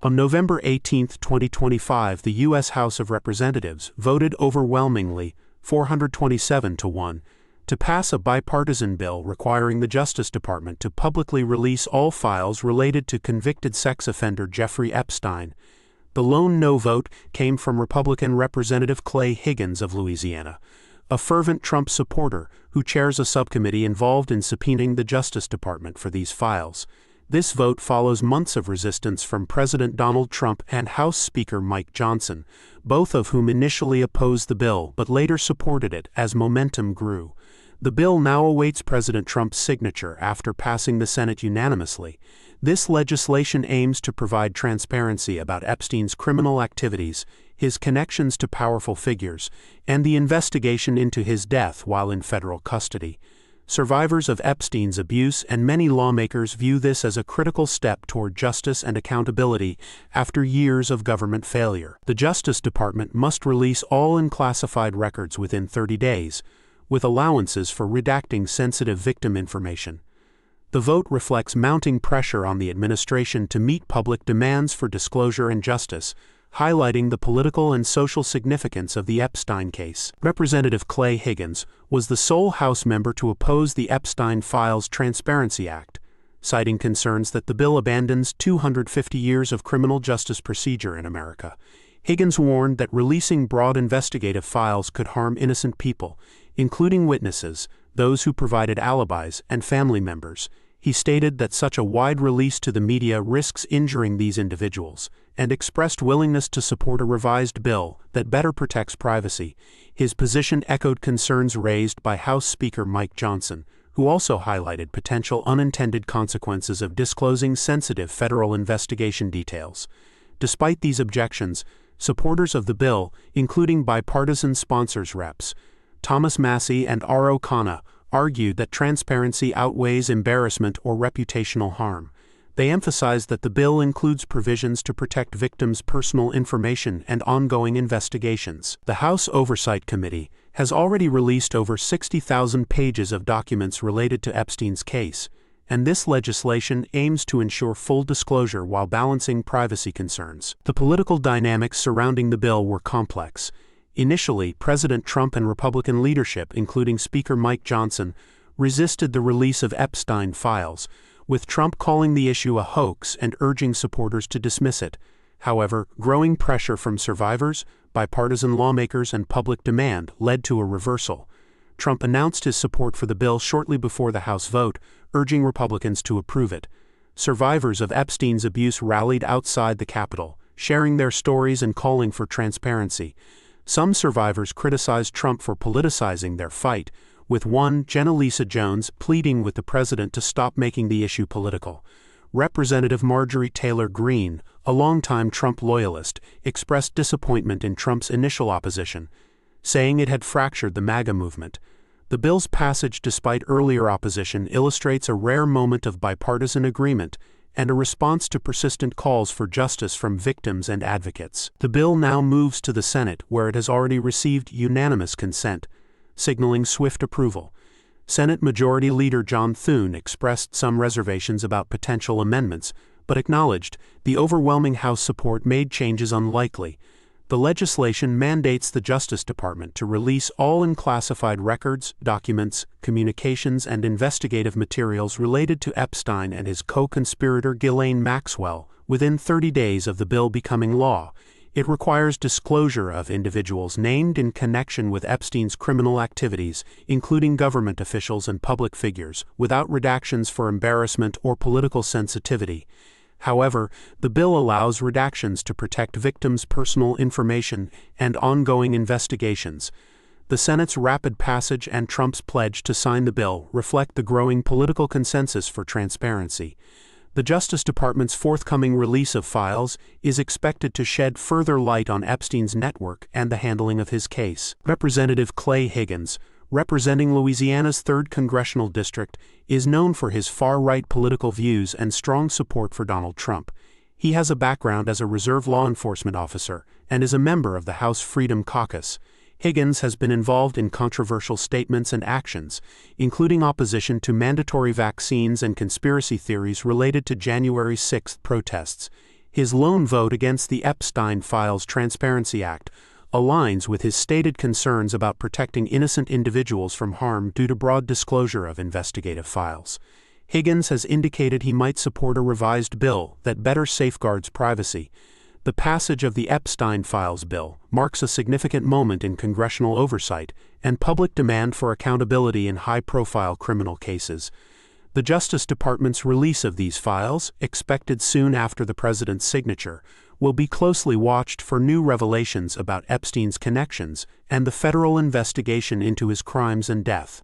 On November 18, 2025, the U.S. House of Representatives voted overwhelmingly, 427-1, to pass a bipartisan bill requiring the Justice Department to publicly release all files related to convicted sex offender Jeffrey Epstein. The lone no vote came from Republican Representative Clay Higgins of Louisiana, a fervent Trump supporter who chairs a subcommittee involved in subpoenaing the Justice Department for these files. This vote follows months of resistance from President Donald Trump and House Speaker Mike Johnson, both of whom initially opposed the bill but later supported it as momentum grew. The bill now awaits President Trump's signature after passing the Senate unanimously. This legislation aims to provide transparency about Epstein's criminal activities, his connections to powerful figures, and the investigation into his death while in federal custody. Survivors of Epstein's abuse and many lawmakers view this as a critical step toward justice and accountability after years of government failure. The Justice Department must release all unclassified records within 30 days, with allowances for redacting sensitive victim information. The vote reflects mounting pressure on the administration to meet public demands for disclosure and justice, highlighting the political and social significance of the Epstein case. Representative Clay Higgins was the sole House member to oppose the Epstein Files Transparency Act, citing concerns that the bill abandons 250 years of criminal justice procedure in America. Higgins warned that releasing broad investigative files could harm innocent people, including witnesses, those who provided alibis, and family members. He stated that such a wide release to the media risks injuring these individuals, and expressed willingness to support a revised bill that better protects privacy. His position echoed concerns raised by House Speaker Mike Johnson, who also highlighted potential unintended consequences of disclosing sensitive federal investigation details. Despite these objections, supporters of the bill, including bipartisan sponsors reps Thomas Massey and R. O'Connor, argued that transparency outweighs embarrassment or reputational harm. They emphasized that the bill includes provisions to protect victims' personal information and ongoing investigations. The House Oversight Committee has already released over 60,000 pages of documents related to Epstein's case, and this legislation aims to ensure full disclosure while balancing privacy concerns. The political dynamics surrounding the bill were complex. Initially, President Trump and Republican leadership, including Speaker Mike Johnson, resisted the release of Epstein files, with Trump calling the issue a hoax and urging supporters to dismiss it. However, growing pressure from survivors, bipartisan lawmakers, and public demand led to a reversal. Trump announced his support for the bill shortly before the House vote, urging Republicans to approve it. Survivors of Epstein's abuse rallied outside the Capitol, sharing their stories and calling for transparency. Some survivors criticized Trump for politicizing their fight, with one, Jenna Lisa Jones, pleading with the president to stop making the issue political. Representative Marjorie Taylor Greene, a longtime Trump loyalist, expressed disappointment in Trump's initial opposition, saying it had fractured the MAGA movement. The bill's passage, despite earlier opposition, illustrates a rare moment of bipartisan agreement and a response to persistent calls for justice from victims and advocates. The bill now moves to the Senate, where it has already received unanimous consent, signaling swift approval. Senate Majority Leader John Thune expressed some reservations about potential amendments, but acknowledged the overwhelming House support made changes unlikely. The legislation mandates the Justice Department to release all unclassified records, documents, communications, and investigative materials related to Epstein and his co-conspirator Ghislaine Maxwell within 30 days of the bill becoming law. It requires disclosure of individuals named in connection with Epstein's criminal activities, including government officials and public figures, without redactions for embarrassment or political sensitivity. However, the bill allows redactions to protect victims' personal information and ongoing investigations. The Senate's rapid passage and Trump's pledge to sign the bill reflect the growing political consensus for transparency. The Justice Department's forthcoming release of files is expected to shed further light on Epstein's network and the handling of his case. Representative Clay Higgins, representing Louisiana's 3rd Congressional District, is known for his far-right political views and strong support for Donald Trump. He has a background as a reserve law enforcement officer and is a member of the House Freedom Caucus. Higgins has been involved in controversial statements and actions, including opposition to mandatory vaccines and conspiracy theories related to January 6 protests. His lone vote against the Epstein Files Transparency Act aligns with his stated concerns about protecting innocent individuals from harm due to broad disclosure of investigative files. Higgins has indicated he might support a revised bill that better safeguards privacy. The passage of the Epstein Files bill marks a significant moment in congressional oversight and public demand for accountability in high-profile criminal cases. The Justice Department's release of these files, expected soon after the president's signature, will be closely watched for new revelations about Epstein's connections and the federal investigation into his crimes and death.